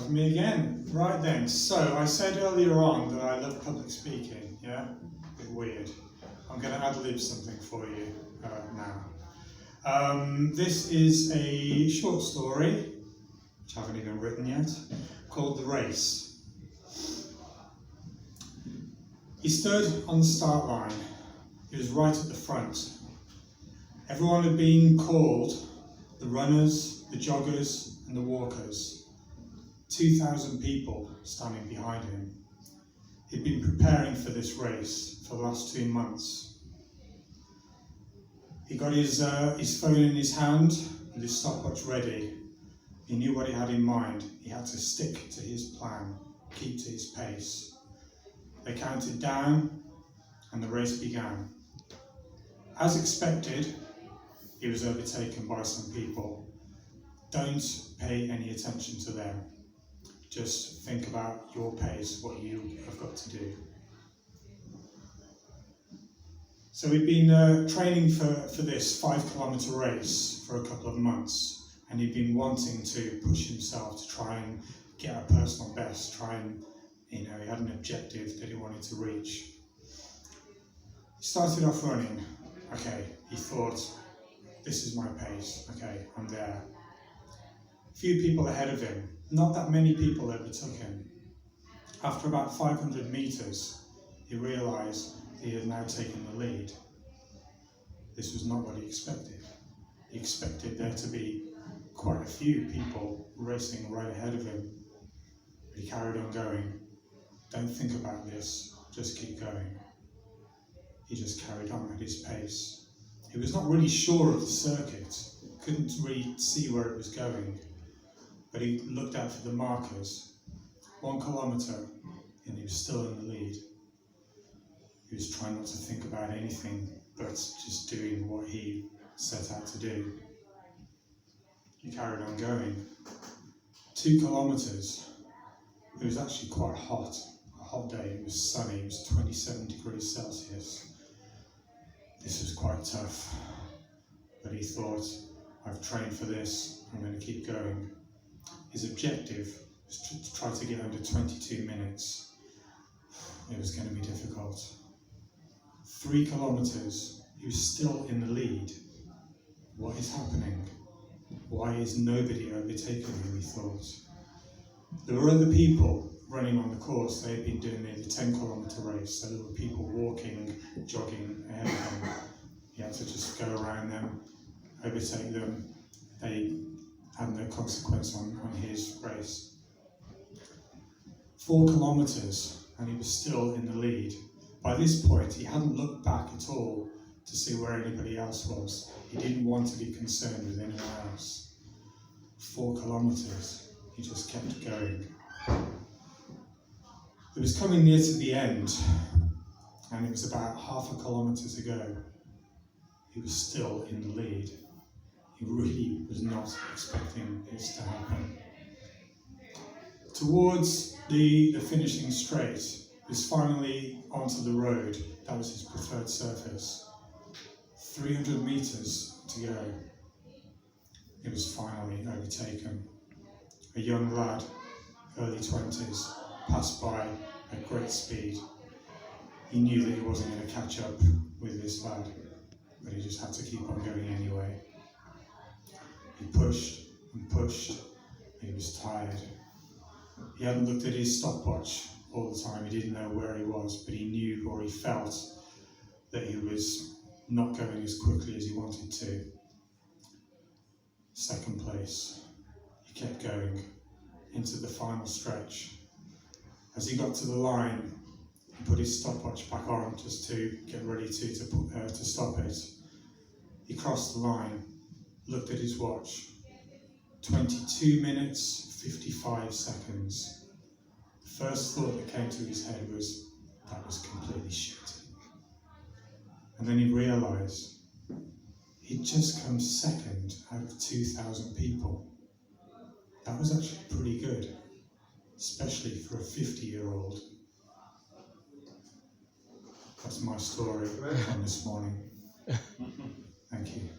Have me again. Right then, so I said earlier on that I love public speaking, yeah? A bit weird. I'm going to ad-lib something for you now. This is a short story, which I haven't even written yet, called The Race. He stood on the start line. He was right at the front. Everyone had been called, the runners, the joggers, and the walkers. 2,000 people standing behind him. He'd been preparing for this race for the last 2 months. He got his phone in his hand and his stopwatch ready. He knew what he had in mind. He had to stick to his plan, keep to his pace. They counted down and the race began. As expected, he was overtaken by some people. Don't pay any attention to them. Just think about your pace, what you have got to do. So we'd been training for this 5-kilometre race for a couple of months, and he'd been wanting to push himself to try and get a personal best, he had an objective that he wanted to reach. He started off running. Okay, he thought, this is my pace. Okay, I'm there. A few people ahead of him. Not that many people overtook him. After about 500 metres, he realised he had now taken the lead. This was not what he expected. He expected there to be quite a few people racing right ahead of him. But he carried on going. Don't think about this, just keep going. He just carried on at his pace. He was not really sure of the circuit, couldn't really see where it was going. But he looked out for the markers. 1 kilometre, and he was still in the lead. He was trying not to think about anything, but just doing what he set out to do. He carried on going. 2 kilometres. It was actually quite hot. A hot day. It was sunny. It was 27 degrees Celsius. This was quite tough. But he thought, I've trained for this. I'm going to keep going. His objective was to try to get under 22 minutes. It was going to be difficult. 3 kilometres, he was still in the lead. What is happening? Why is nobody overtaking him, he thought. There were other people running on the course. They had been doing nearly 10-kilometre race, so there were people walking, jogging ahead of him. He had to just go around them, overtake them. They had no consequence on his race. 4 kilometres, and he was still in the lead. By this point, he hadn't looked back at all to see where anybody else was. He didn't want to be concerned with anyone else. 4 kilometres, he just kept going. It was coming near to the end, and it was about half a kilometre to go. He was still in the lead. He really was not expecting this to happen. Towards the finishing straight, he was finally onto the road. That was his preferred surface. 300 metres to go. He was finally overtaken. A young lad, early 20s, passed by at great speed. He knew that he wasn't going to catch up with this lad, but he just had to keep on going anyway. He pushed and pushed, and he was tired. He hadn't looked at his stopwatch all the time. He didn't know where he was, but he knew, or he felt, that he was not going as quickly as he wanted to. Second place. He kept going into the final stretch. As he got to the line, he put his stopwatch back on just to get ready to stop it. He crossed the line, looked at his watch. 22 minutes, 55 seconds. The first thought that came to his head was, that was completely shit. And then he realised he'd just come second out of 2,000 people. That was actually pretty good, especially for a 50-year-old. That's my story on this morning. Thank you.